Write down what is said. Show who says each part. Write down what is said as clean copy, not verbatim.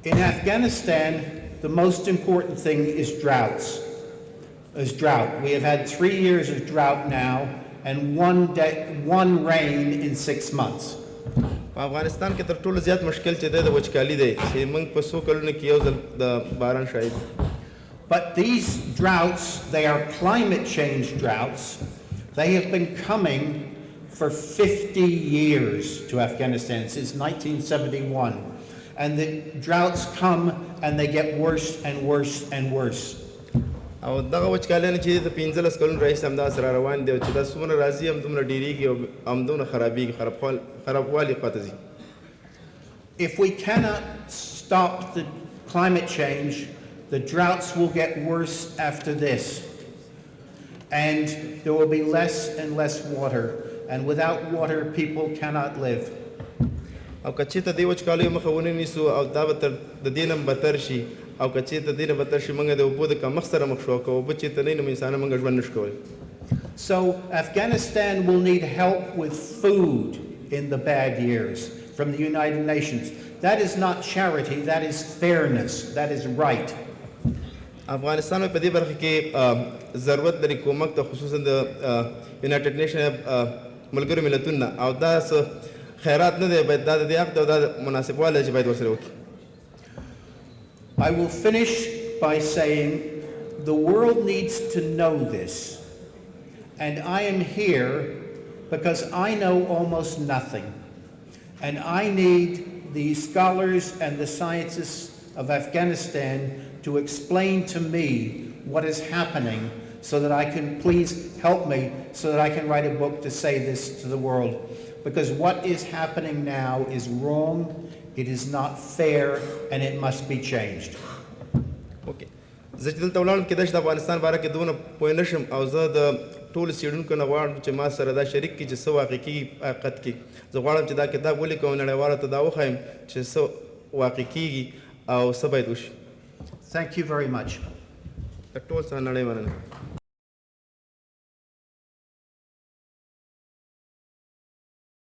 Speaker 1: In Afghanistan, the most important thing is drought. We have had 3 years of drought now and one rain in 6 months.
Speaker 2: په افغانستان کې تر ټولو زیات مشکل چې دی د وچکالي دی چې موږ په څو کلونو کې یو ځل د باران شاهد.
Speaker 1: But these droughts, they are climate change droughts. They have been coming for 50 years to Afghanistan since 1971. And the droughts come and they get worse and worse and worse.
Speaker 2: او دغه وچکالي چې د 15 کلونو راهیسې همداسې را روان دي او چې دا څومره راځي همدومره ډېرېږي او همدومره خرابېږي خرابوالي خواته ځي.
Speaker 1: If we cannot stop the climate change, the droughts will get worse after this. And there will be less and less water. And without water, people cannot live.
Speaker 2: او که چېرته دې وچکالیو مخه ونه نیسو او دا به تر د دې نه بدتر شي او که چېرته دې نه بدتر شي موږ د اوبو د کمښت سره مخ شو که اوبه چېرته نه وي نو انسانان موږ ژوند نشو کولی.
Speaker 1: So Afghanistan will need help with food in the bad years from the United Nations. That is not charity, that is fairness, that is right.
Speaker 2: افغانستان په دې برخه کې ضرورت لري کومک ته خصوصا د یونایټډ نیشن ملګرو ملتونو او دا خیرات نه دی باید دا د دې حق او دا مناسب والی چې باید ورسره وکړي.
Speaker 1: I will finish by saying the world needs to know this, and I am here because I know almost nothing, and I need the scholars and the scientists of Afghanistan to explain to me what is happening so that I can, please help me, so that I can write a book to say this to the world. Because what is happening now is wrong, it is not fair, and it must be changed.
Speaker 2: Okay. زه چې دلته ولاړم کېدای شي د افغانستان باره کې دونه پوه نه شم او زه د ټولو څېړونکو نه غواړم چې ما سره دا شریک کړي چې څه واقع کېږي په حقیقت کې. زه غواړم چې دا کتاب ولیکم او نړیوالو ته دا وښایم چې څه واقع کېږي او څه باید وشي.
Speaker 1: Thank you very much.
Speaker 2: د ټول څخه نړۍ مننه.